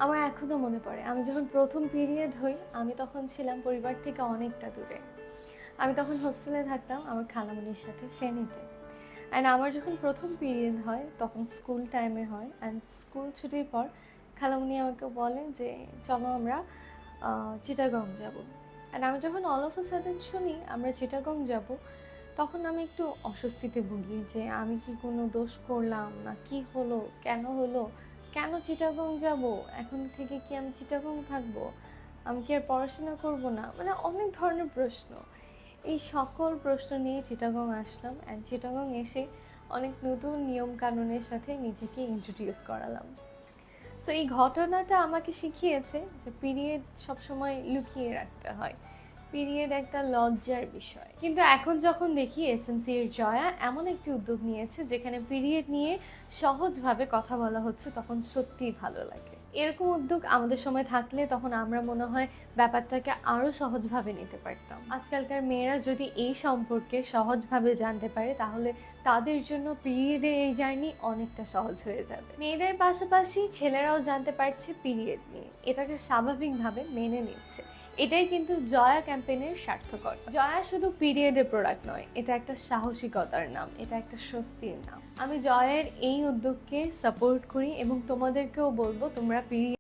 আমার এখনও মনে পড়ে আমি যখন প্রথম পিরিয়ড হই আমি তখন ছিলাম পরিবার থেকে অনেকটা দূরে। আমি তখন হোস্টেলে থাকতাম আমার খালামণির সাথে ফেনীতে। অ্যান্ড আমার যখন প্রথম পিরিয়ড হয় তখন স্কুল টাইমে হয়, অ্যান্ড স্কুল ছুটির পর খালামণি আমাকে বলে যে চলো আমরা চিটাগং যাব। অ্যান্ড আমি যখন অল অফ আ সাডেন শুনি আমরা চিটাগং যাব, তখন আমি একটু অস্বস্তিতে ভুগি যে আমি কি কোনো দোষ করলাম না, কি হলো, কেন হলো, কেন চিটাগং যাব, এখন থেকে কি আমি চিটাগং থাকবো, আমি কি আর পড়াশোনা করব না, মানে অনেক ধরনের প্রশ্ন। এই সকল প্রশ্ন নিয়ে চিটাগং আসলাম, অ্যান্ড চিটাগং এসে অনেক নতুন নিয়ম কানুনের সাথে নিজেকে ইন্ট্রোডিউস করালাম। সো এই ঘটনাটা আমাকে শিখিয়েছে যে পিরিয়ড সবসময় লুকিয়ে রাখতে হয়, পিরিয়ড একটা লজ্জার বিষয়। কিন্তু এখন যখন দেখি এসএমসি এর জয়া এমন একটি উদ্যোগ নিয়েছে যেখানে পিরিয়ড নিয়ে সহজভাবে কথা বলা হচ্ছে, তখন সত্যিই ভালো লাগে। এরকম উদ্যোগ আমাদের সময় থাকলে তখন আমরা মনে হয় ব্যাপারটাকে আরও সহজভাবে নিতে পারতাম। আজকালকার মেয়েরা যদি এই সম্পর্কে সহজভাবে জানতে পারে তাহলে তাদের জন্য পিরিয়ডের এই জার্নি অনেকটা সহজ হয়ে যাবে। মেয়েদের পাশাপাশি ছেলেরাও জানতে পারছে পিরিয়ড নিয়ে, এটাকে স্বাভাবিকভাবে মেনে নিচ্ছে। এটাই কিন্তু জয়া ক্যাম্পেইনের সার্থকতা। জয়া শুধু পিরিয়ডের প্রোডাক্ট নয়, এটা একটা সাহসিকতার নাম, এটা একটা স্বস্তির নাম। আমি জয়ের এই উদ্যোগকে সাপোর্ট করি এবং তোমাদেরকেও বলবো তোমরা পিরিয়ড